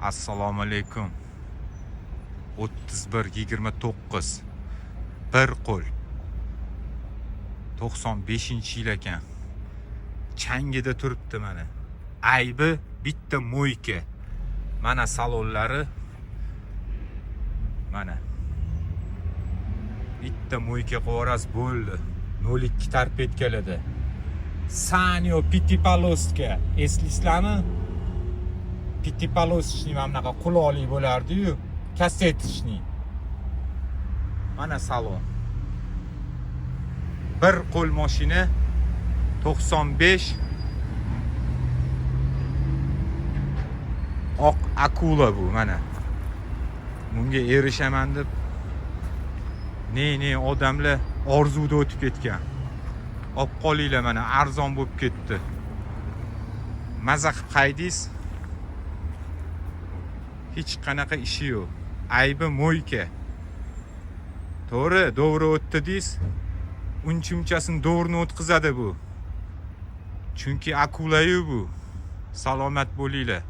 Assalomu alaykum. 31-29 bir qo'l 95-yil ekan. Changida turibdi mana. Aybi bitta mo'yka. Mana salonlari. Mana. Bitta mo'yka qo'ras bo'ldi. 02 torpedkalada. Sanyo Pitipaloska. Eslaysizlarmi? Pitipaloskning mana bunaqa quloqli bo'lardi-yu, kassetishning. Mana salon. Bir qo'l mashina 95 oq akula bu mana. Bunga erishaman deb ne odamlar orzuda o'tib ketgan. Olib qolinglar mana, arzon bo'lib ketdi. Maza qilib qaydingiz. Hech qanaqa ishi yo'q. Aybi mo'yka. To'g'ri o'tdi deysiz. Uncha-munchasini do'rni o'tkazadi bu. Chunki akula-yu bu. Salomat bo'linglar.